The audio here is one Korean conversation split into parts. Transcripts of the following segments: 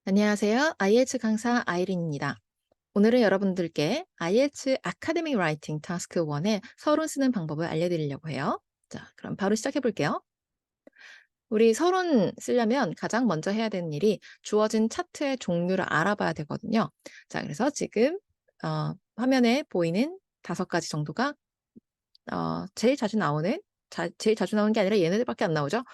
안녕하세요. IELTS 강사 아이린입니다. 오늘은 여러분들께 IELTS 아카데믹 라이팅 타스크 1의 서론 쓰는 방법을 알려드리려고 해요. 자, 그럼 바로 시작해 볼게요. 우리 서론 쓰려면 가장 먼저 해야 되는 일이 주어진 차트의 종류를 알아봐야 되거든요. 자, 그래서 지금 화면에 보이는 5가지 정도가 제일 자주 나오는, 제일 자주 나오는 게 아니라 얘네들밖에 안 나오죠.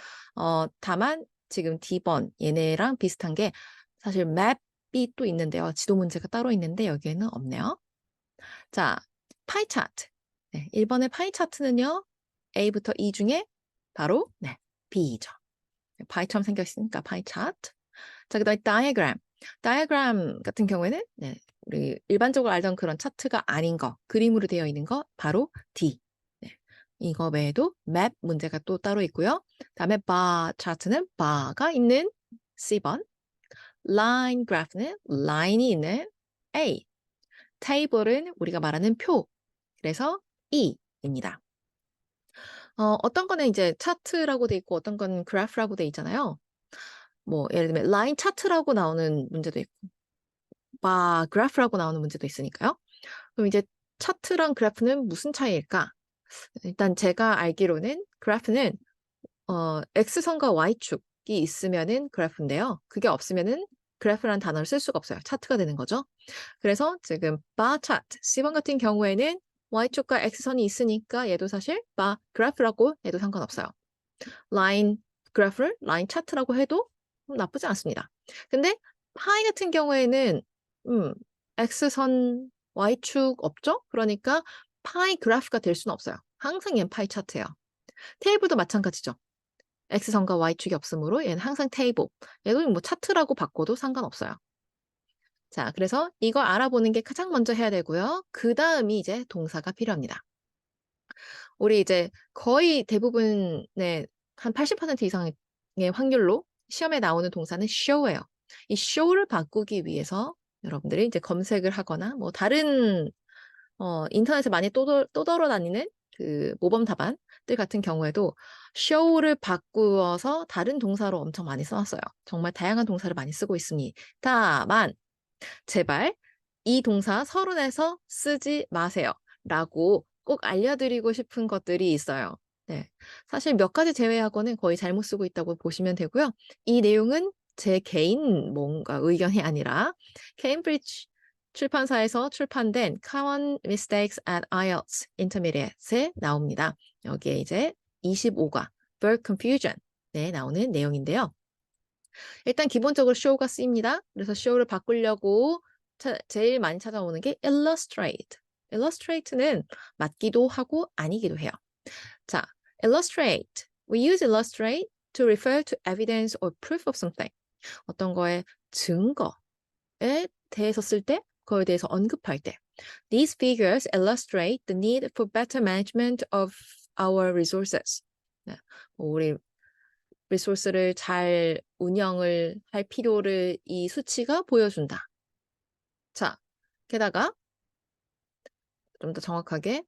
다만 지금 D번 얘네랑 비슷한 게 사실 맵이 또 있는데요. 지도 문제가 따로 있는데 여기에는 없네요. 자, 파이 차트. 네, 1번의 파이 차트는요. A부터 E 중에 바로 B죠. 파이처럼 생겼으니까 파이 차트. 자, 그다음에 다이어그램. 다이어그램 같은 경우에는 우리 일반적으로 알던 그런 차트가 아닌 거, 그림으로 되어 있는 거 바로 D. 네, 이거 외에도 맵 문제가 또 따로 있고요. 다음에 바 차트는 바가 있는 C번. 라인 그래프는 라인이 있는 A. 테이블은 우리가 말하는 표. 그래서 E입니다. 어떤 거는 이제 차트라고 돼 있고 어떤 건 그래프라고 돼 있잖아요. 뭐 예를 들면 라인 차트라고 나오는 문제도 있고 바 그래프라고 나오는 문제도 있으니까요. 그럼 이제 차트랑 그래프는 무슨 차이일까? 일단 제가 알기로는 그래프는 X선과 Y축이 있으면은 그래프인데요. 그게 없으면은 그래프라는 단어를 쓸 수가 없어요. 차트가 되는 거죠. 그래서 지금 바 차트, C번 같은 경우에는 Y축과 X선이 있으니까 얘도 사실 바 그래프라고 해도 상관없어요. 라인 그래프를 라인 차트라고 해도 나쁘지 않습니다. 근데 파이 같은 경우에는 X선, Y축 없죠? 그러니까 파이 그래프가 될 수는 없어요. 항상 얘는 파이 차트예요. 테이블도 마찬가지죠. X선과 Y축이 없으므로 얘는 항상 테이블. 얘도 뭐 차트라고 바꿔도 상관없어요. 자, 그래서 이거 알아보는 게 가장 먼저 해야 되고요. 그 다음이 이제 동사가 필요합니다. 우리 이제 거의 대부분의 한 80% 이상의 확률로 시험에 나오는 동사는 show예요. 이 show를 바꾸기 위해서 여러분들이 이제 검색을 하거나 뭐 다른 인터넷에 많이 떠돌아다니는 그 모범 답안들 같은 경우에도 show를 바꾸어서 다른 동사로 엄청 많이 써놨어요. 정말 다양한 동사를 많이 쓰고 있습니다만 제발 이 동사 서론에서 쓰지 마세요. 라고 꼭 알려드리고 싶은 것들이 있어요. 네. 사실 몇 가지 제외하고는 거의 잘못 쓰고 있다고 보시면 되고요. 이 내용은 제 개인 뭔가 의견이 아니라 케임브리지 출판사에서 출판된 Common Mistakes at IELTS Intermediate에 나옵니다. 여기에 이제 25가 Word Confusion에 나오는 내용인데요. 일단 기본적으로 show가 쓰입니다. 그래서 show를 바꾸려고 제일 많이 찾아오는 게 illustrate. illustrate는 맞기도 하고 아니기도 해요. 자, illustrate. We use illustrate to refer to evidence or proof of something. 어떤 거의 증거에 대해서 쓸 때, 그거에 대해서 언급할 때. These figures illustrate the need for better management of our resources. 네, 우리 리소스를 잘 운영을 할 필요를 이 수치가 보여준다. 자, 게다가 좀 더 정확하게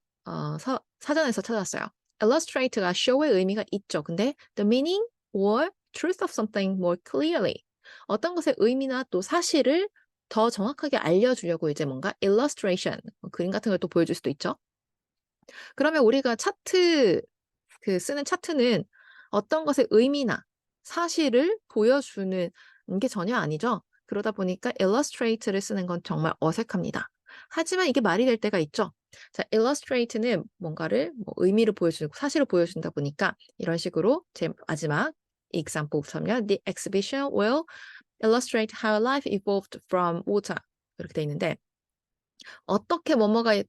사전에서 찾았어요. illustrate가 show의 의미가 있죠. 근데 the meaning or truth of something more clearly. 어떤 것의 의미나 또 사실을 더 정확하게 알려주려고 이제 뭔가 illustration, 그림 같은 걸 또 보여줄 수도 있죠. 그러면 우리가 차트, 쓰는 차트는 어떤 것의 의미나 사실을 보여주는 게 전혀 아니죠. 그러다 보니까 illustrate를 쓰는 건 정말 어색합니다. 하지만 이게 말이 될 때가 있죠. 자, illustrate는 뭔가를 의미를 보여주고 사실을 보여준다 보니까 이런 식으로 제 마지막 example처럼요. The exhibition will illustrate how life evolved from water. 이렇게 돼 있는데 어떻게 뭐뭐가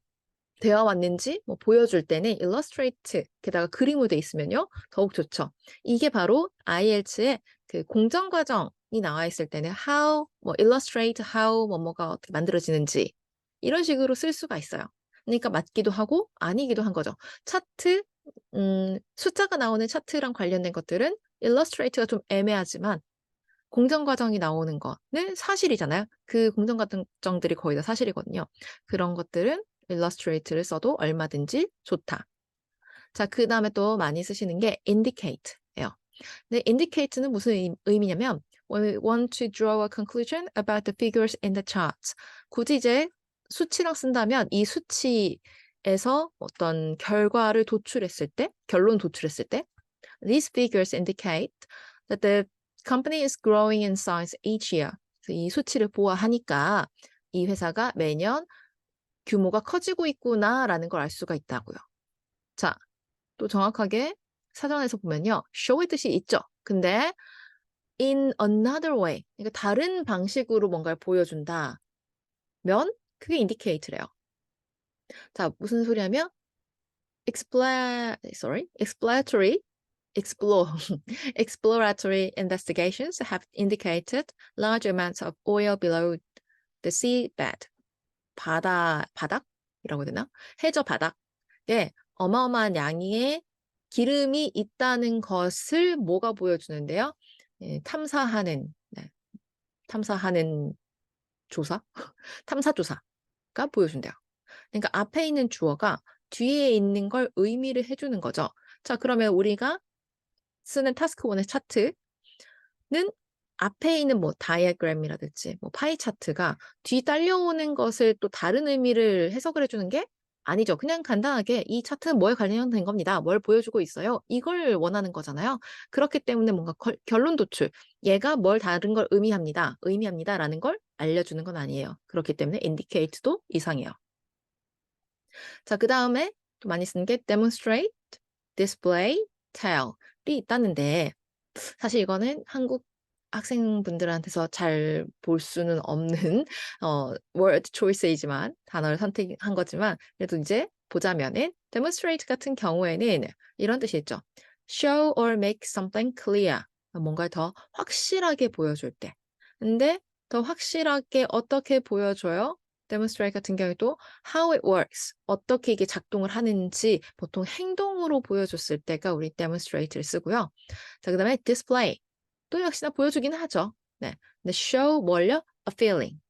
되어 왔는지 보여줄 때는 illustrate 게다가 그림으로 돼 있으면요 더욱 좋죠. 이게 바로 IELTS의 그 공정 과정이 나와 있을 때는 how illustrate how 뭐뭐가 어떻게 만들어지는지 이런 식으로 쓸 수가 있어요. 그러니까 맞기도 하고 아니기도 한 거죠. 차트 숫자가 나오는 차트랑 관련된 것들은 illustrate가 좀 애매하지만 공정 과정이 나오는 거는 사실이잖아요. 그 공정 과정들이 거의 다 사실이거든요. 그런 것들은 illustrate를 써도 얼마든지 좋다. 자, 그 다음에 또 많이 쓰시는 게 indicate예요. 근데 indicate는 무슨 의미냐면 We want to draw a conclusion about the figures in the charts. 굳이 이제 수치랑 쓴다면 이 수치에서 어떤 결과를 도출했을 때, 결론 도출했을 때, these figures indicate that the company is growing in size each year. 그래서 이 수치를 보아하니까 이 회사가 매년 규모가 커지고 있구나라는 걸 알 수가 있다고요. 자, 또 정확하게 사전에서 보면요. show의 뜻이 있죠. 근데 in another way, 그러니까 다른 방식으로 뭔가를 보여준다면 그게 indicate래요. 자, 무슨 소리냐면 exploratory investigations have indicated large amounts of oil below the seabed. 바닥이라고 해야 되나? 해저 바닥에 어마어마한 양의 기름이 있다는 것을 뭐가 보여주는데요? 예, 탐사하는 조사? 탐사 조사가 보여준대요. 그러니까 앞에 있는 주어가 뒤에 있는 걸 의미를 해주는 거죠. 자, 그러면 우리가 쓰는 타스크 1의 차트는 앞에 있는 뭐 다이어그램이라든지 뭐 파이 차트가 뒤 딸려오는 것을 또 다른 의미를 해석을 해주는 게 아니죠. 그냥 간단하게 이 차트는 뭐에 관련된 겁니다. 뭘 보여주고 있어요. 이걸 원하는 거잖아요. 그렇기 때문에 뭔가 결론 도출. 얘가 뭘 다른 걸 의미합니다라는 걸 알려주는 건 아니에요. 그렇기 때문에 indicate도 이상해요. 자, 그 다음에 또 많이 쓰는 게 demonstrate, display, tell이 있다는데 사실 이거는 한국 학생분들한테서 잘 볼 수는 없는 word choice이지만 단어를 선택한 거지만 그래도 이제 보자면은 demonstrate 같은 경우에는 이런 뜻이 있죠. show or make something clear. 뭔가를 더 확실하게 보여줄 때. 근데 더 확실하게 어떻게 보여줘요? demonstrate 같은 경우에도 how it works. 어떻게 이게 작동을 하는지 보통 행동으로 보여줬을 때가 우리 demonstrate를 쓰고요. 자, 그 다음에 display. 또 역시나 보여주긴 하죠. 네. 근데 show 뭘요? A feeling.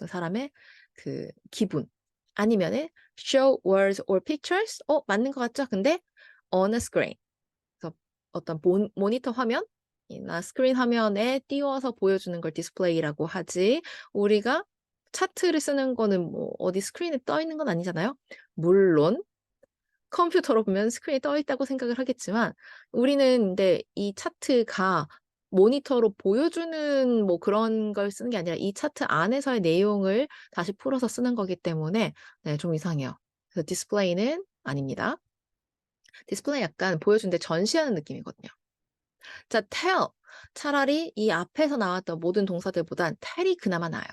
사람의 그 기분. 아니면은 show words or pictures. 맞는 것 같죠? 근데 on a screen. 그래서 어떤 모니터 화면이나 스크린 화면에 띄워서 보여주는 걸 디스플레이라고 하지. 우리가 차트를 쓰는 거는 뭐 어디 스크린에 떠 있는 건 아니잖아요. 물론 컴퓨터로 보면 스크린에 떠 있다고 생각을 하겠지만 우리는 근데 이 차트가 모니터로 보여주는 뭐 그런 걸 쓰는 게 아니라 이 차트 안에서의 내용을 다시 풀어서 쓰는 거기 때문에 네, 좀 이상해요. 그래서 디스플레이는 아닙니다. 디스플레이 약간 보여주는데 전시하는 느낌이거든요. 자, tell. 차라리 이 앞에서 나왔던 모든 동사들보단 tell이 그나마 나아요.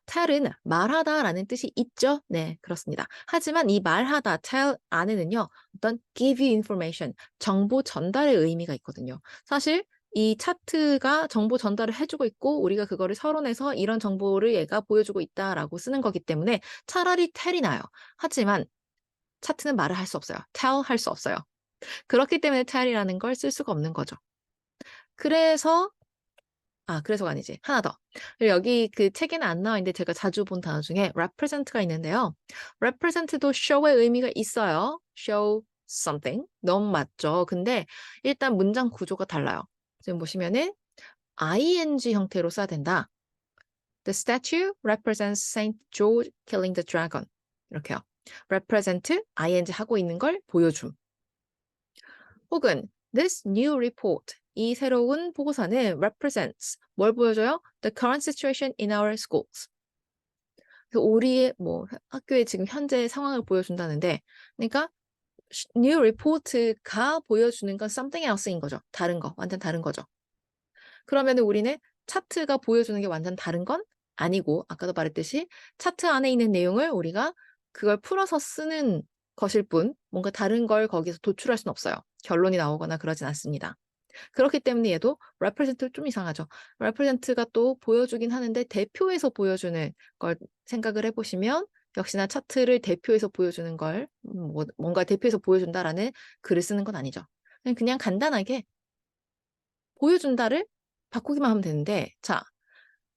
tell은 말하다라는 뜻이 있죠. 네, 그렇습니다. 하지만 이 말하다, tell 안에는요, 어떤 give you information, 정보 전달의 의미가 있거든요. 사실 이 차트가 정보 전달을 해주고 있고 우리가 그거를 서론해서 이런 정보를 얘가 보여주고 있다라고 쓰는 거기 때문에 차라리 tell이 나요. 하지만 차트는 말을 할 수 없어요. tell 할 수 없어요. 그렇기 때문에 tell이라는 걸 쓸 수가 없는 거죠. 그래서가 아니지. 하나 더. 여기 그 책에는 안 나와 있는데 제가 자주 본 단어 중에 represent가 있는데요. represent도 show의 의미가 있어요. show something. 너무 맞죠. 근데 일단 문장 구조가 달라요. 지금 보시면은 ing 형태로 써야 된다. The statue represents Saint George killing the dragon. 이렇게요. represent, ing 하고 있는 걸 보여줌. 혹은 this new report, 이 새로운 보고서는 represents, 뭘 보여줘요? The current situation in our schools. 그래서 우리의 뭐 학교의 지금 현재 상황을 보여준다는데, 그러니까 new report가 보여주는 건 something else인 거죠. 다른 거, 완전 다른 거죠. 그러면 우리는 차트가 보여주는 게 완전 다른 건 아니고, 아까도 말했듯이 차트 안에 있는 내용을 우리가 그걸 풀어서 쓰는 것일 뿐, 뭔가 다른 걸 거기서 도출할 수는 없어요. 결론이 나오거나 그러진 않습니다. 그렇기 때문에 얘도 represent 좀 이상하죠. represent가 또 보여주긴 하는데 대표해서 보여주는 걸 생각을 해보시면 역시나 차트를 대표해서 보여주는 걸 뭔가 대표해서 보여준다라는 글을 쓰는 건 아니죠. 그냥 간단하게 보여준다를 바꾸기만 하면 되는데 자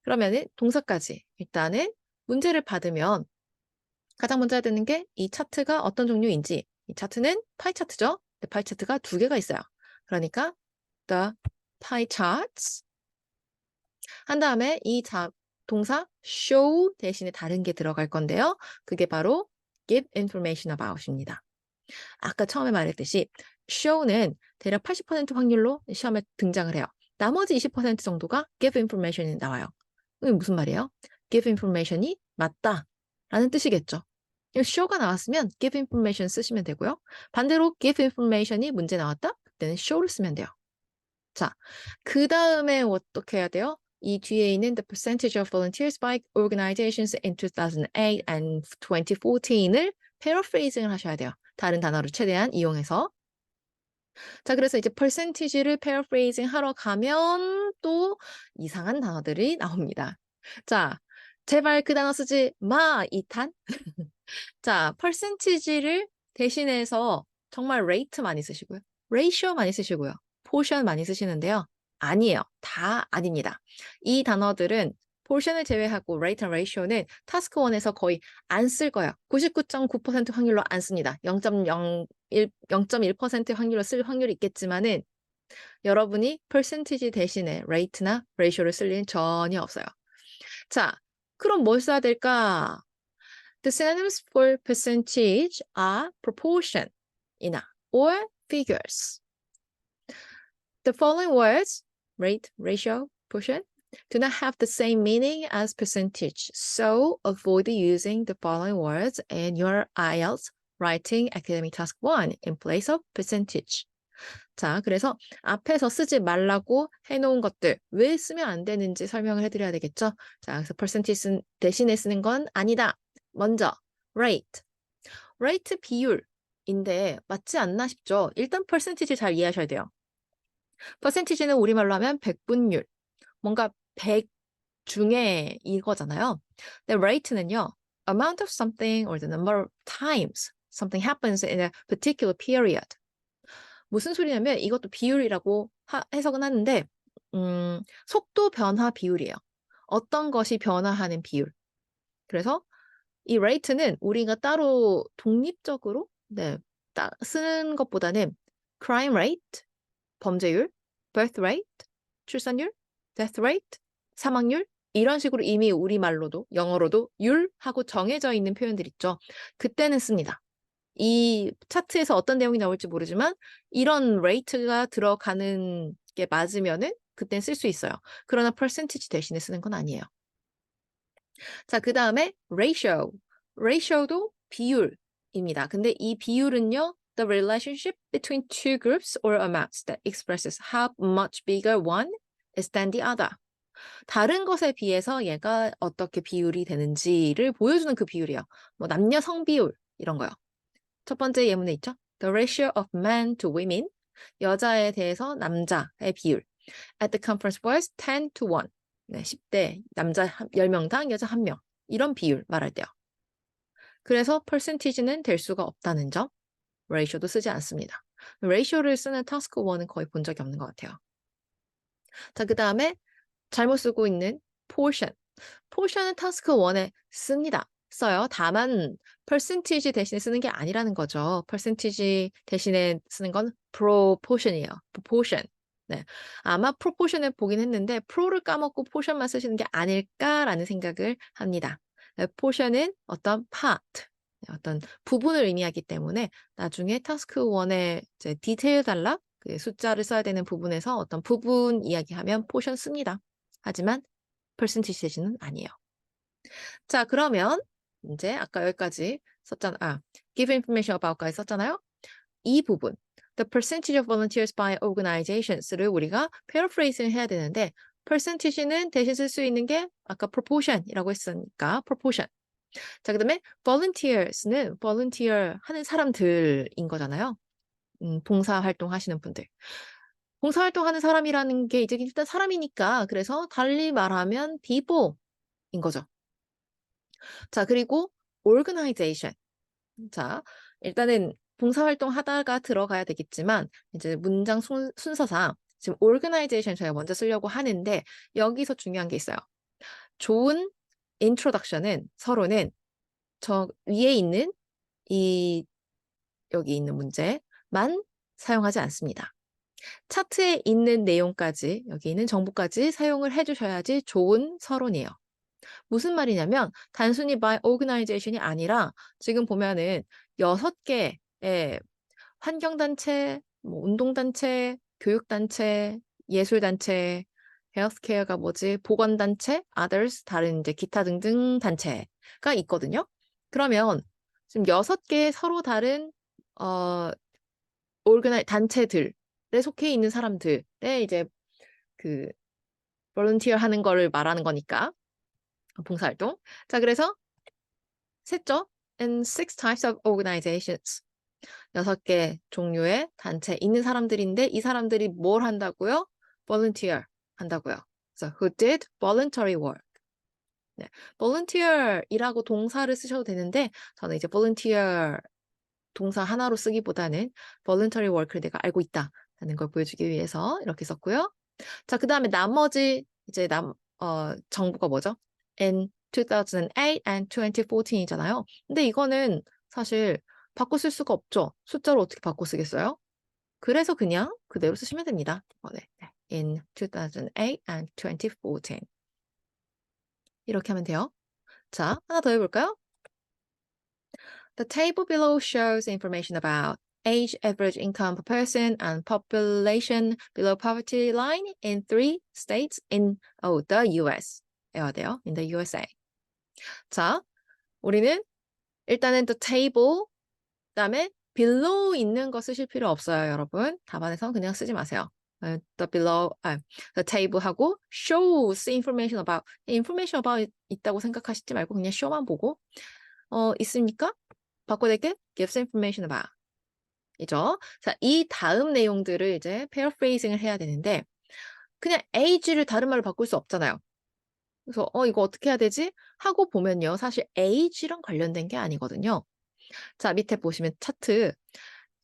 그러면은 동사까지 일단은 문제를 받으면 가장 먼저 해야 되는 게 이 차트가 어떤 종류인지 이 차트는 파이 차트죠. 파이 차트가 두 개가 있어요. 그러니까 the pie charts 한 다음에 이 동사 show 대신에 다른 게 들어갈 건데요. 그게 바로 give information about입니다. 아까 처음에 말했듯이 show는 대략 80% 확률로 시험에 등장을 해요. 나머지 20% 정도가 give information이 나와요. 이게 무슨 말이에요? give information이 맞다 라는 뜻이겠죠. show가 나왔으면 give information 쓰시면 되고요. 반대로 give information이 문제 나왔다? 그때는 show를 쓰면 돼요. 자, 그 다음에 어떻게 해야 돼요? 이 뒤에 있는 the percentage of volunteers by organizations in 2008 and 2014을 paraphrasing을 하셔야 돼요. 다른 단어를 최대한 이용해서. 자, 그래서 이제 percentage를 paraphrasing 하러 가면 또 이상한 단어들이 나옵니다. 자, 제발 그 단어 쓰지 마, 2탄. 자, percentage를 대신해서 정말 rate 많이 쓰시고요. ratio 많이 쓰시고요. portion 많이 쓰시는데요. 아니에요. 다 아닙니다. 이 단어들은 portion을 제외하고 rate and ratio는 task 1에서 거의 안 쓸 거예요. 99.9% 확률로 안 씁니다. 0.1% 확률로 쓸 확률이 있겠지만은 여러분이 percentage 대신에 rate나 ratio를 쓸 일은 전혀 없어요. 자, 그럼 뭘 써야 될까? The synonyms for percentage are proportion or figures. The following words, rate, ratio, portion, do not have the same meaning as percentage, so avoid using the following words in your IELTS Writing Academy Task 1 in place of percentage. 자, 그래서 앞에서 쓰지 말라고 해놓은 것들 왜 쓰면 안 되는지 설명을 해드려야 되겠죠? 자, 그래서 percentage 대신에 쓰는 건 아니다. 먼저 rate. rate 비율인데 맞지 않나 싶죠? 일단 percentage 잘 이해하셔야 돼요. percentage는 우리말로 하면 백분율. 뭔가 100 중에 이거잖아요. 근데 rate는요. amount of something or the number of times something happens in a particular period. 무슨 소리냐면 이것도 비율이라고 해석은 하는데 속도 변화 비율이에요. 어떤 것이 변화하는 비율. 그래서 이 rate는 우리가 따로 독립적으로 쓰는 것보다는 crime rate, 범죄율, birth rate, 출산율, death rate, 사망률 이런 식으로 이미 우리말로도 영어로도 율하고 정해져 있는 표현들 있죠. 그때는 씁니다. 이 차트에서 어떤 내용이 나올지 모르지만 이런 레이트가 들어가는 게 맞으면은 그땐 쓸 수 있어요. 그러나 percentage 대신에 쓰는 건 아니에요. 자, 그 다음에 ratio. ratio도 비율입니다. 근데 이 비율은요, the relationship between two groups or amounts that expresses how much bigger one is than the other. 다른 것에 비해서 얘가 어떻게 비율이 되는지를 보여주는 그 비율이에요. 뭐 남녀 성비율 이런 거요. 첫 번째 예문에 있죠. The ratio of men to women. 여자에 대해서 남자의 비율. At the conference was 10 to 1. 네, 10대 남자 10명당 여자 1명. 이런 비율 말할 때요. 그래서 percentage는 될 수가 없다는 점. ratio도 쓰지 않습니다. ratio를 쓰는 task 1은 거의 본 적이 없는 것 같아요. 자, 그 다음에 잘못 쓰고 있는 portion. portion은 task 1에 써요. 다만 percentage 대신에 쓰는 게 아니라는 거죠. percentage 대신에 쓰는 건 proportion이에요. proportion. 네. 아마 proportion을 보긴 했는데 pro를 까먹고 portion만 쓰시는 게 아닐까라는 생각을 합니다. 네, portion은 어떤 part, 어떤 부분을 의미하기 때문에 나중에 task 1에 이제 디테일 단락, 그 숫자를 써야 되는 부분에서 어떤 부분 이야기하면 portion 씁니다. 하지만 percentage 대신은 아니에요. 자, 그러면 이제 아까 여기까지 give information about까지 썼잖아요. 이 부분, the percentage of volunteers by organisations를 우리가 paraphrasing 해야 되는데 percentage는 대신 쓸 수 있는 게 아까 proportion이라고 했으니까 proportion. 자, 그 다음에 volunteers는 volunteer 하는 사람들인 거잖아요. 봉사활동 하시는 분들. 봉사활동하는 사람이라는 게 이제 일단 사람이니까 그래서 달리 말하면 people인 거죠. 자, 그리고 organization. 자, 일단은 봉사활동 하다가 들어가야 되겠지만, 이제 문장 순서상 지금 organization 저희가 먼저 쓰려고 하는데, 여기서 중요한 게 있어요. 좋은 introduction은 서로는 저 위에 있는 여기 있는 문제만 사용하지 않습니다. 차트에 있는 내용까지, 여기 있는 정보까지 사용을 해주셔야지 좋은 서론이에요. 무슨 말이냐면 단순히 by organization이 아니라 지금 보면은 6개의 환경단체, 뭐 운동단체, 교육단체, 예술단체, 헬스케어가 뭐지, 보건단체, others, 다른 이제 기타 등등 단체가 있거든요. 그러면 지금 6개의 서로 다른 단체들에 속해 있는 사람들의 이제 그 volunteer 하는 거를 말하는 거니까 봉사활동. 자, 그래서 셋죠? And 6 types of organizations. 6개 종류의 단체 있는 사람들인데 이 사람들이 뭘 한다고요? volunteer 한다고요. 그래서 who did voluntary work. 네. volunteer이라고 동사를 쓰셔도 되는데 저는 이제 volunteer 동사 하나로 쓰기보다는 voluntary work를 내가 알고 있다라는 걸 보여주기 위해서 이렇게 썼고요. 자, 그 다음에 나머지 이제 정보가 뭐죠? In 2008 and 2014이잖아요. 근데 이거는 사실 바꿔 쓸 수가 없죠. 숫자로 어떻게 바꿔 쓰겠어요? 그래서 그냥 그대로 쓰시면 됩니다. 네. In 2008 and 2014. 이렇게 하면 돼요. 자, 하나 더 해볼까요? The table below shows information about age, average income per person, and population below poverty line in 3 states in the US. 해야 돼요. In the USA. 자, 우리는 일단은 the table, 그다음에 below 있는 거 쓰실 필요 없어요, 여러분. 답안에서 그냥 쓰지 마세요. the table 하고 shows information about 있다고 생각하시지 말고 그냥 show만 보고 있습니까? 바꿔낼게 gives information about 이죠. 자, 이 다음 내용들을 이제 paraphrasing을 해야 되는데 그냥 age를 다른 말로 바꿀 수 없잖아요. 그래서 이거 어떻게 해야 되지? 하고 보면요. 사실 age랑 관련된 게 아니거든요. 자, 밑에 보시면 차트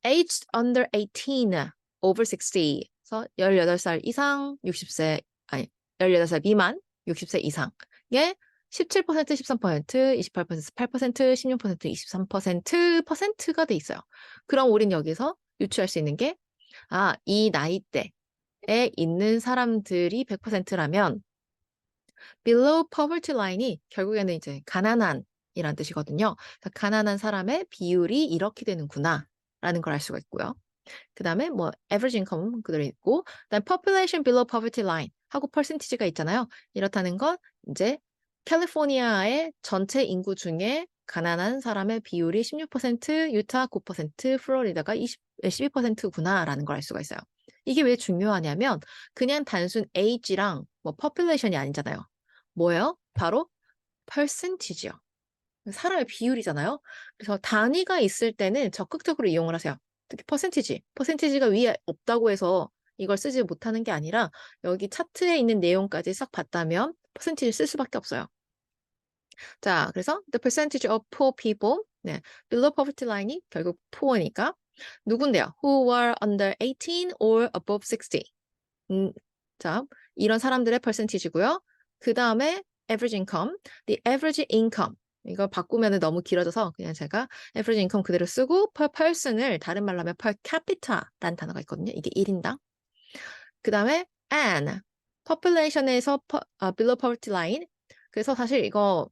aged under 18, over 60. 그래서 18살 이상, 18살 미만, 60세 이상의 17%, 13%, 28%, 8%, 16%, 23%가 돼 있어요. 그럼 우린 여기서 유추할 수 있는 게, 이 나이대에 있는 사람들이 100%라면, below poverty line이 결국에는 이제 가난한 이란 뜻이거든요. 가난한 사람의 비율이 이렇게 되는구나 라는 걸 알 수가 있고요. 그 다음에 뭐 average income 그대로 있고 그다음 population below poverty line 하고 percentage가 있잖아요. 이렇다는 건 이제 캘리포니아의 전체 인구 중에 가난한 사람의 비율이 16%, 유타 9%, 플로리다가 12%구나라는 걸 알 수가 있어요. 이게 왜 중요하냐면 그냥 단순 age랑 뭐 population이 아니잖아요. 뭐예요? 바로 percentage요. 사람의 비율이잖아요. 그래서 단위가 있을 때는 적극적으로 이용을 하세요. 특히 퍼센티지가 위에 없다고 해서 이걸 쓰지 못하는 게 아니라 여기 차트에 있는 내용까지 싹 봤다면 퍼센티지를 쓸 수밖에 없어요. 자, 그래서 the percentage of poor people, 네, below poverty line이 결국 poor니까 누군데요? Who were under 18 or above 60. 자, 이런 사람들의 percentage고요. 그 다음에 average income, the average income. 이거 바꾸면 너무 길어져서 그냥 제가 average income 그대로 쓰고 per person을 다른 말로 하면 per capita라는 단어가 있거든요. 이게 1인당. 그 다음에 and population에서 below poverty line. 그래서 사실 이거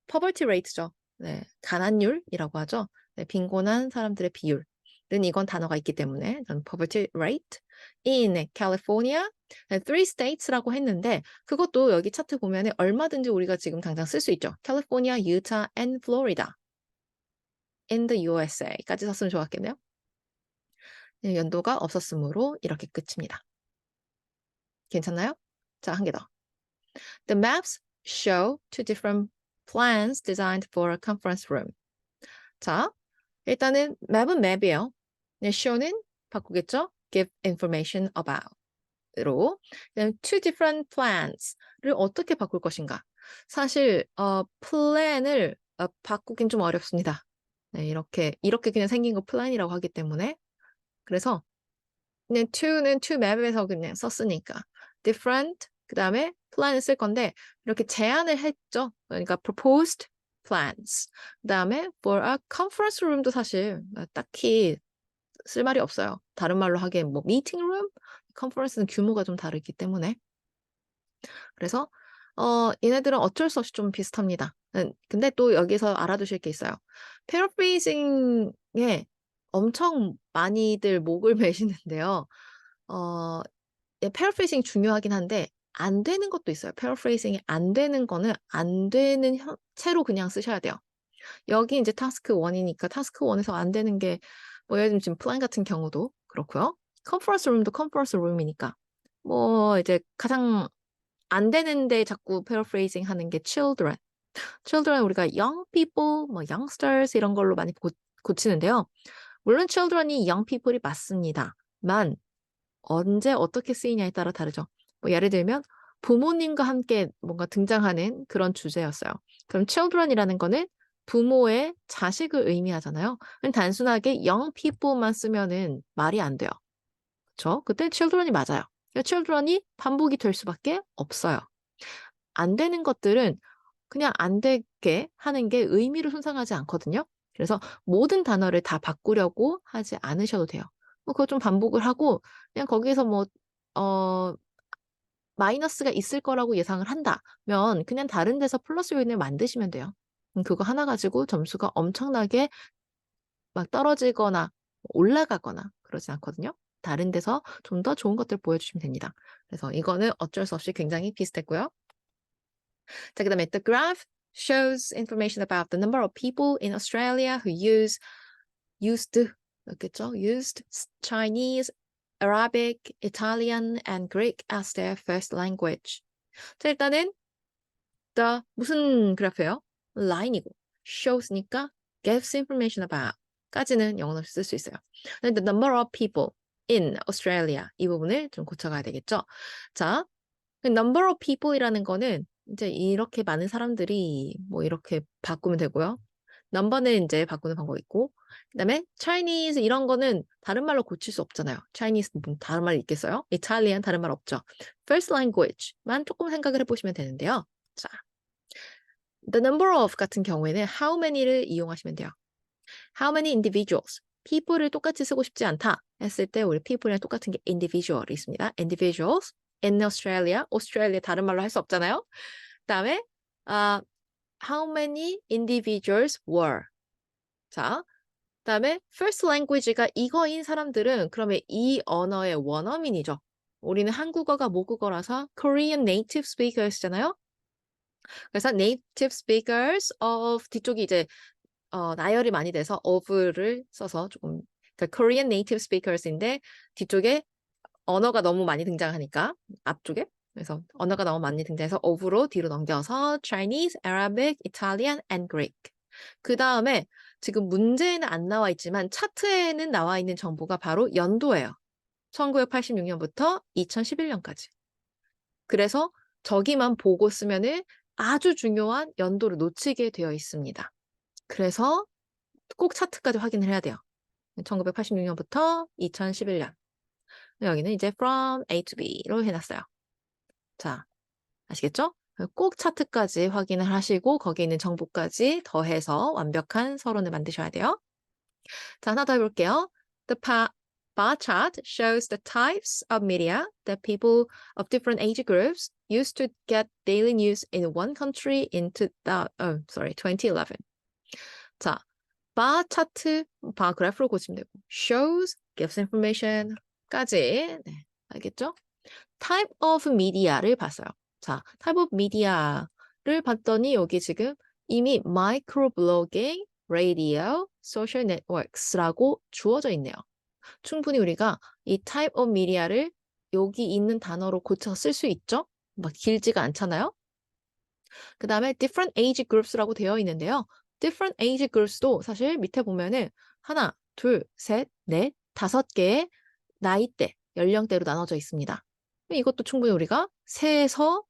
poverty rate죠. 네, 가난율이라고 하죠. 네, 빈곤한 사람들의 비율. 이건 단어가 있기 때문에 저는 poverty rate in California, 3 states라고 했는데 그것도 여기 차트 보면 얼마든지 우리가 지금 당장 쓸 수 있죠. California, Utah, and Florida in the USA까지 썼으면 좋았겠네요. 연도가 없었으므로 이렇게 끝입니다. 괜찮나요? 자, 한 개 더. The maps show 2 different plans designed for a conference room. 자, 일단은 맵은 맵이에요. show는 바꾸겠죠? give information about로. 그다음 2 different plans를 어떻게 바꿀 것인가? 사실 plan을 바꾸긴 좀 어렵습니다. 네, 이렇게 그냥 생긴 거 plan이라고 하기 때문에 그래서 그냥 to는 to map에서 그냥 썼으니까 different 그다음에 plan을 쓸 건데 이렇게 제안을 했죠. 그러니까 proposed plans. 그다음에 for a conference room도 사실 딱히 쓸 말이 없어요. 다른 말로 하기엔 뭐 meeting room, 컨퍼런스는 규모가 좀 다르기 때문에. 그래서 얘네들은 어쩔 수 없이 좀 비슷합니다. 근데 또 여기서 알아두실 게 있어요. 패러프레이징에 엄청 많이들 목을 매시는데요. 패러프레이징 중요하긴 한데 안 되는 것도 있어요. 패러프레이징이 안 되는 거는 안 되는 채로 그냥 쓰셔야 돼요. 여기 이제 타스크 1이니까 타스크 1에서 안 되는 게 뭐 예를 들면 지금 플랜 같은 경우도 그렇고요. 컨퍼런스 룸도 컨퍼런스 룸이니까 뭐 이제 가장 안 되는데 자꾸 패러프레이징 하는 게 children. children 우리가 young people, 뭐 youngsters 이런 걸로 많이 고치는데요. 물론 children이 young people이 맞습니다.만 언제 어떻게 쓰이냐에 따라 다르죠. 뭐 예를 들면 부모님과 함께 뭔가 등장하는 그런 주제였어요. 그럼 children이라는 거는 부모의 자식을 의미하잖아요. 그럼 단순하게 young people만 쓰면은 말이 안 돼요. 그렇죠? 그때 children이 맞아요. children이 반복이 될 수밖에 없어요. 안 되는 것들은 그냥 안 되게 하는 게 의미를 손상하지 않거든요. 그래서 모든 단어를 다 바꾸려고 하지 않으셔도 돼요. 뭐 그거 좀 반복을 하고 그냥 거기에서 뭐 마이너스가 있을 거라고 예상을 한다면 그냥 다른 데서 플러스 요인을 만드시면 돼요. 그거 하나 가지고 점수가 엄청나게 막 떨어지거나 올라가거나 그러진 않거든요. 다른 데서 좀 더 좋은 것들 보여주시면 됩니다. 그래서 이거는 어쩔 수 없이 굉장히 비슷했고요. 자, 그다음에 the graph shows information about the number of people in Australia who used 였겠죠? used Chinese, Arabic, Italian, and Greek as their first language. 자, 일단은 the 무슨 그래프예요? line이고 shows니까 gives information about 까지는 영어로 쓸 수 있어요. the number of people in Australia 이 부분을 좀 고쳐가야 되겠죠? 자, number of people이라는 거는 이제 이렇게 많은 사람들이 뭐 이렇게 바꾸면 되고요. 넘버는 이제 바꾸는 방법이 있고 그다음에 Chinese 이런 거는 다른 말로 고칠 수 없잖아요. Chinese 다른 말 있겠어요? Italian 다른 말 없죠. First language만 조금 생각을 해보시면 되는데요. 자, the number of 같은 경우에는 how many를 이용하시면 돼요. How many individuals? people을 똑같이 쓰고 싶지 않다 했을 때 우리 people이랑 똑같은 게 individual이 있습니다. individuals in Australia, Australia 다른 말로 할 수 없잖아요. 그다음에 how many individuals were. 자, 그다음에 first language가 이거인 사람들은 그러면 이 언어의 원어민이죠. 우리는 한국어가 모국어라서 Korean native speakers잖아요. 그래서 native speakers of 뒤쪽이 이제 나열이 많이 돼서 of를 써서 조금 그러니까 Korean native speakers인데 뒤쪽에 언어가 너무 많이 등장하니까 앞쪽에 그래서 언어가 너무 많이 등장해서 of로 뒤로 넘겨서 Chinese, Arabic, Italian, and Greek. 그 다음에 지금 문제에는 안 나와 있지만 차트에는 나와 있는 정보가 바로 연도예요. 1986년부터 2011년까지. 그래서 저기만 보고 쓰면은 아주 중요한 연도를 놓치게 되어 있습니다. 그래서 꼭 차트까지 확인을 해야 돼요. 1986년부터 2011년. 여기는 이제 from A to B로 해놨어요. 자, 아시겠죠? 꼭 차트까지 확인을 하시고 거기 있는 정보까지 더해서 완벽한 서론을 만드셔야 돼요. 자, 하나 더 해볼게요. The bar chart shows the types of media that people of different age groups used to get daily news in one country in 2011. 자, 바 차트, 바 그래프로 고치면 되고 shows, gives information까지 네, 알겠죠? type of media를 봤어요. 자, type of media를 봤더니 여기 지금 이미 microblogging, radio, social networks라고 주어져 있네요. 충분히 우리가 이 type of media를 여기 있는 단어로 고쳐서 쓸 수 있죠? 막 길지가 않잖아요? 그 다음에 different age groups라고 되어 있는데요. different age groups도 사실 밑에 보면은 하나, 둘, 셋, 넷, 5개의 나이대, 연령대로 나눠져 있습니다. 이것도 충분히 우리가 세에서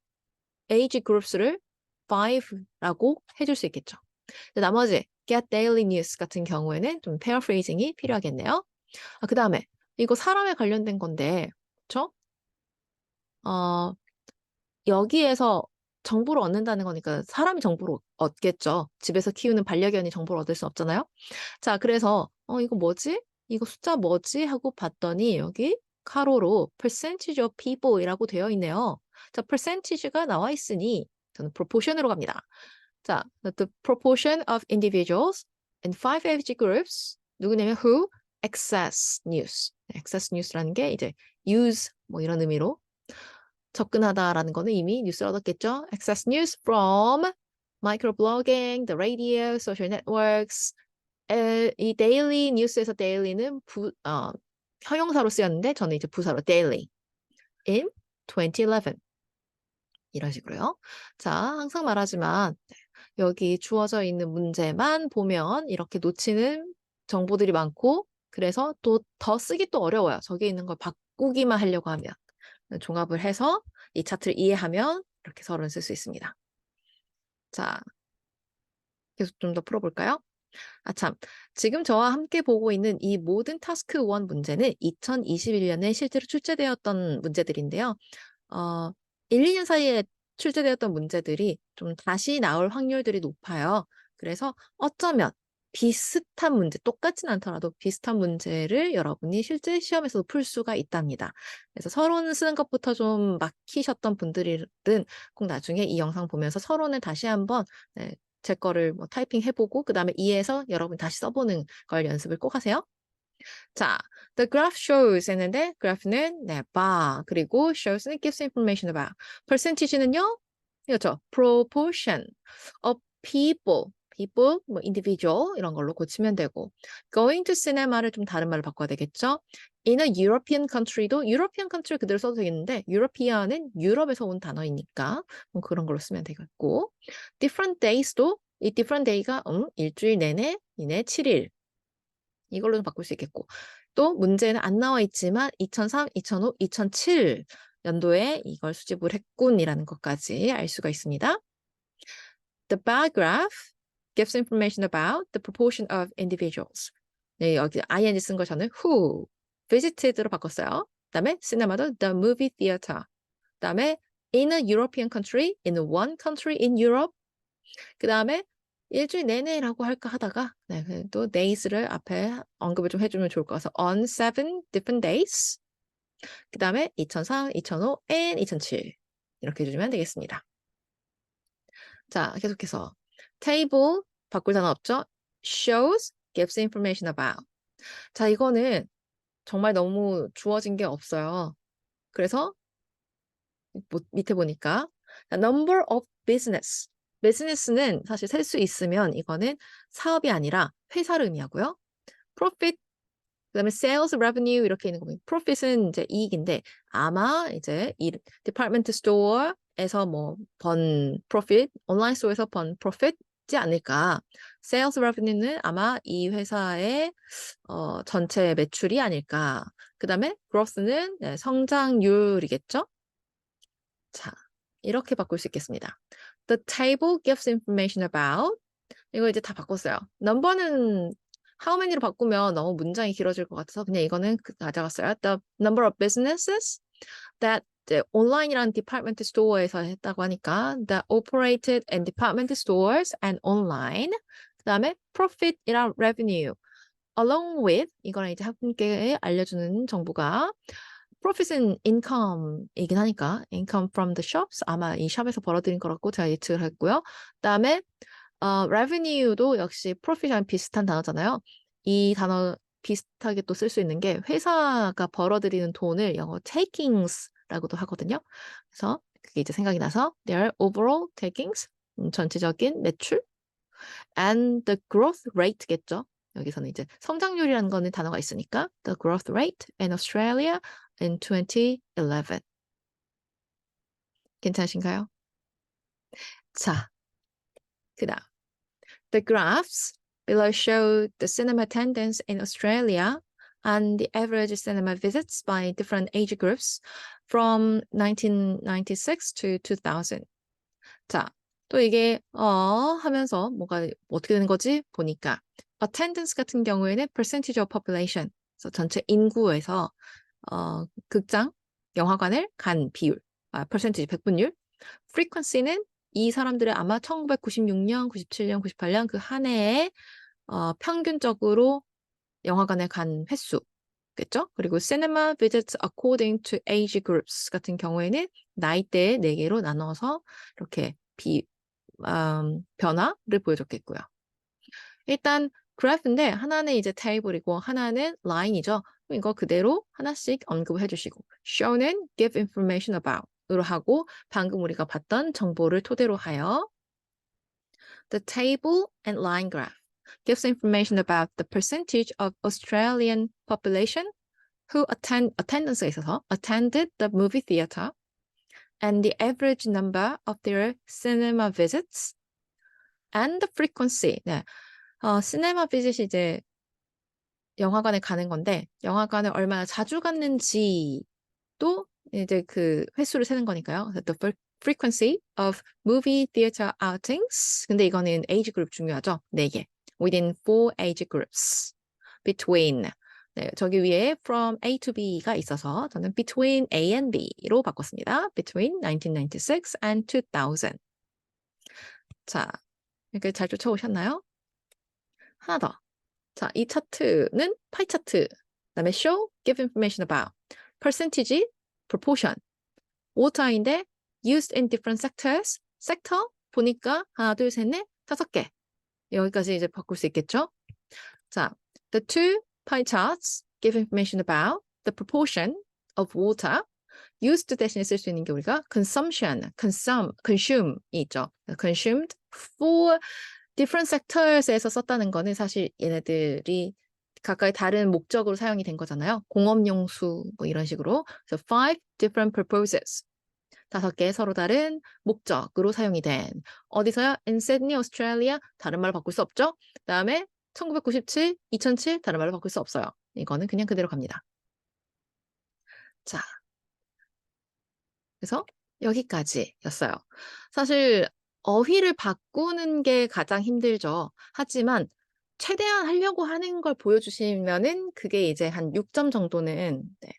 age groups를 5라고 해줄 수 있겠죠. 나머지 get daily news 같은 경우에는 좀 paraphrasing이 필요하겠네요. 그 다음에 이거 사람에 관련된 건데, 그쵸? 여기에서 정보를 얻는다는 거니까 사람이 정보를 얻겠죠. 집에서 키우는 반려견이 정보를 얻을 수 없잖아요. 자, 그래서 이거 뭐지? 이거 숫자 뭐지? 하고 봤더니 여기 가로로 percentage of people이라고 되어 있네요. 자, percentage가 나와 있으니 저는 proportion으로 갑니다. 자, the proportion of individuals in 5 age groups 누구냐면 who access news. access news라는 게 이제 use 뭐 이런 의미로 접근하다라는 거는 이미 뉴스를 얻었겠죠. access news from microblogging, the radio, social networks. 이 daily 뉴스에서 daily는 형용사로 쓰였는데 저는 이제 부사로 daily in 2011 이런 식으로요. 자, 항상 말하지만 여기 주어져 있는 문제만 보면 이렇게 놓치는 정보들이 많고 그래서 또 더 쓰기 또 어려워요. 저기 있는 걸 바꾸기만 하려고 하면 종합을 해서 이 차트를 이해하면 이렇게 서론을 쓸 수 있습니다. 자, 계속 좀 더 풀어볼까요? 참. 지금 저와 함께 보고 있는 이 모든 타스크 1 문제는 2021년에 실제로 출제되었던 문제들인데요. 1, 2년 사이에 출제되었던 문제들이 좀 다시 나올 확률들이 높아요. 그래서 어쩌면 비슷한 문제, 똑같진 않더라도 비슷한 문제를 여러분이 실제 시험에서도 풀 수가 있답니다. 그래서 서론 쓰는 것부터 좀 막히셨던 분들이든 꼭 나중에 이 영상 보면서 서론을 다시 한번 제 거를 뭐 타이핑 해보고 그 다음에 이해해서 여러분 다시 써보는 걸 연습을 꼭 하세요. 자, the graph shows 했는데 graph는 bar 그리고 shows는 gives information about. percentage는요? 이거죠. proportion of people, 뭐 individual 이런 걸로 고치면 되고 going to cinema를 좀 다른 말로 바꿔야 되겠죠. in a European country도 European country 그대로 써도 되겠는데 European은 유럽에서 온 단어이니까 뭐 그런 걸로 쓰면 되겠고 different days도 이 different day가 일주일 내내 이내 7일 이걸로도 바꿀 수 있겠고 또 문제는 안 나와 있지만 2003, 2005, 2007 연도에 이걸 수집을 했군이라는 것까지 알 수가 있습니다. The bar graph gives information about the proportion of individuals. 네, 여기 ing 쓴 거 저는 who visited로 바꿨어요. 그다음에 cinema도 the movie theater. 그다음에 in a European country, in one country in Europe. 그다음에 일주일 내내라고 할까 하다가 또 days를 앞에 언급을 좀 해주면 좋을 것 같아서 on 7 different days. 그다음에 2004, 2005, and 2007 이렇게 해주면 되겠습니다. 자, 계속해서 table 바꿀 단어 없죠? shows gives information about. 자, 이거는 정말 너무 주어진 게 없어요. 그래서 밑에 보니까 number of business. business는 사실 셀 수 있으면 이거는 사업이 아니라 회사를 의미하고요. profit 그다음에 sales revenue 이렇게 있는 거면 profit은 이제 이익인데 아마 이제 이 department store에서 뭐 번 profit, 온라인 스토어에서 번 profit지 않을까. sales revenue는 아마 이 회사의 전체 매출이 아닐까. 그다음에 growth는 성장률이겠죠. 자, 이렇게 바꿀 수 있겠습니다. The table gives information about. 이거 이제 다 바꿨어요. number는 how many로 바꾸면 너무 문장이 길어질 것 같아서 그냥 이거는 가져갔어요. The number of businesses that 온라인이라는 department store에서 했다고 하니까 that operated in department stores and online. 그 다음에 profit이랑 revenue. along with 이거랑 이제 함께 알려주는 정보가 profit은 income이긴 하니까 income from the shops 아마 이 샵에서 벌어들인 거라고 제가 예측을 했고요. 그다음에 revenue도 역시 profit이랑 비슷한 단어잖아요. 이 단어 비슷하게 또 쓸 수 있는 게 회사가 벌어들이는 돈을 영어 takings라고도 하거든요. 그래서 그게 이제 생각이 나서 their overall takings 전체적인 매출 and the growth rate겠죠. 여기서는 이제 성장률이라는 거는 단어가 있으니까 the growth rate in Australia in 2011. 괜찮으신가요? 자, 그다음 the graphs below show the cinema attendance in Australia and the average cinema visits by different age groups from 1996 to 2000. 자, 또 이게 하면서 뭐가 어떻게 되는 거지 보니까 attendance 같은 경우에는 percentage of population, 그래서 전체 인구에서 극장, 영화관을 간 비율, percentage 백분율, frequency는 이 사람들의 아마 1996년, 97년, 98년 그 한 해에 평균적으로 영화관에 간 횟수겠죠? 그리고 cinema visits according to age groups 같은 경우에는 나이대의 4개로 나눠서 이렇게 변화를 보여줬겠고요. 일단 그래프인데 하나는 이제 테이블이고 하나는 라인이죠. 이거 그대로 하나씩 언급해 주시고 show는 give information about 으로 하고 방금 우리가 봤던 정보를 토대로 하여 the table and line graph gives information about the percentage of Australian population who attendance에 있어서 attended the movie theater and the average number of their cinema visits and the frequency. 네. 시네마 비짓이 이제 영화관에 가는 건데 영화관을 얼마나 자주 갔는지도 이제 그 횟수를 세는 거니까요. The frequency of movie theater outings. 근데 이거는 age group 중요하죠. 4개. Within 4 age groups. Between. 네, 저기 위에 from A to B가 있어서 저는 between A and B로 바꿨습니다. Between 1996 and 2000. 자, 이렇게 잘 쫓아오셨나요? 하나 더. 자, 이 차트는 파이 차트. 그다음에 show, give information about. percentage, proportion. 오타인데 used in different sectors. sector 보니까 하나, 둘, 셋, 넷, 5개. 여기까지 이제 바꿀 수 있겠죠? 자, the two pie charts give information about the proportion of water used 대신에 쓸 수 있는 게 우리가 consumption, consume이 있죠. consumed for different sectors에서 썼다는 거는 사실 얘네들이 각각 다른 목적으로 사용이 된 거잖아요. 공업용수 뭐 이런 식으로. So 5 different purposes. 5개 서로 다른 목적으로 사용이 된 어디서요? In Sydney, Australia. 다른 말로 바꿀 수 없죠. 그다음에 1997, 2007 다른 말로 바꿀 수 없어요. 이거는 그냥 그대로 갑니다. 자, 그래서 여기까지였어요. 사실 어휘를 바꾸는 게 가장 힘들죠. 하지만 최대한 하려고 하는 걸 보여주시면은 그게 이제 한 6점 정도는 네.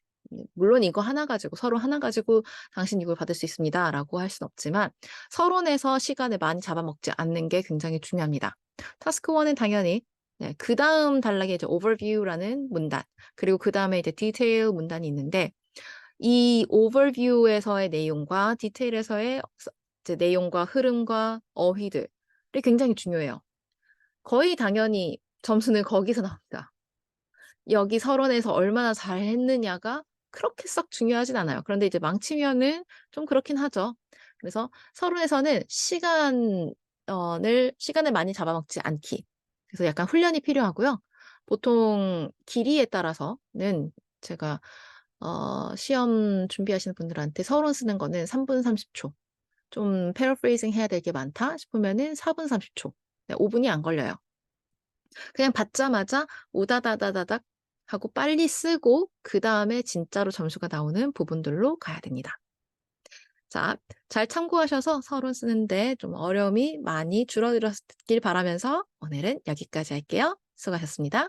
물론 이거 하나 가지고 서로 하나 가지고 당신 이걸 받을 수 있습니다 라고 할 수는 없지만 서론에서 시간을 많이 잡아먹지 않는 게 굉장히 중요합니다. 타스크 1은 당연히 네, 그 다음 단락에 이제 overview라는 문단 그리고 그 다음에 이제 detail 문단이 있는데 이 overview에서의 내용과 디테일에서의 이제 내용과 흐름과 어휘들이 굉장히 중요해요. 거의 당연히 점수는 거기서 나옵니다. 여기 서론에서 얼마나 잘 했느냐가 그렇게 썩 중요하진 않아요. 그런데 이제 망치면은 좀 그렇긴 하죠. 그래서 서론에서는 시간을 많이 잡아먹지 않기. 그래서 약간 훈련이 필요하고요. 보통 길이에 따라서는 제가 시험 준비하시는 분들한테 서론 쓰는 거는 3분 30초. 좀 패러프레이징 해야 될 게 많다 싶으면은 4분 30초. 5분이 안 걸려요. 그냥 받자마자 오다다다다닥 하고 빨리 쓰고 그 다음에 진짜로 점수가 나오는 부분들로 가야 됩니다. 자, 잘 참고하셔서 서론 쓰는데 좀 어려움이 많이 줄어들었길 바라면서 오늘은 여기까지 할게요. 수고하셨습니다.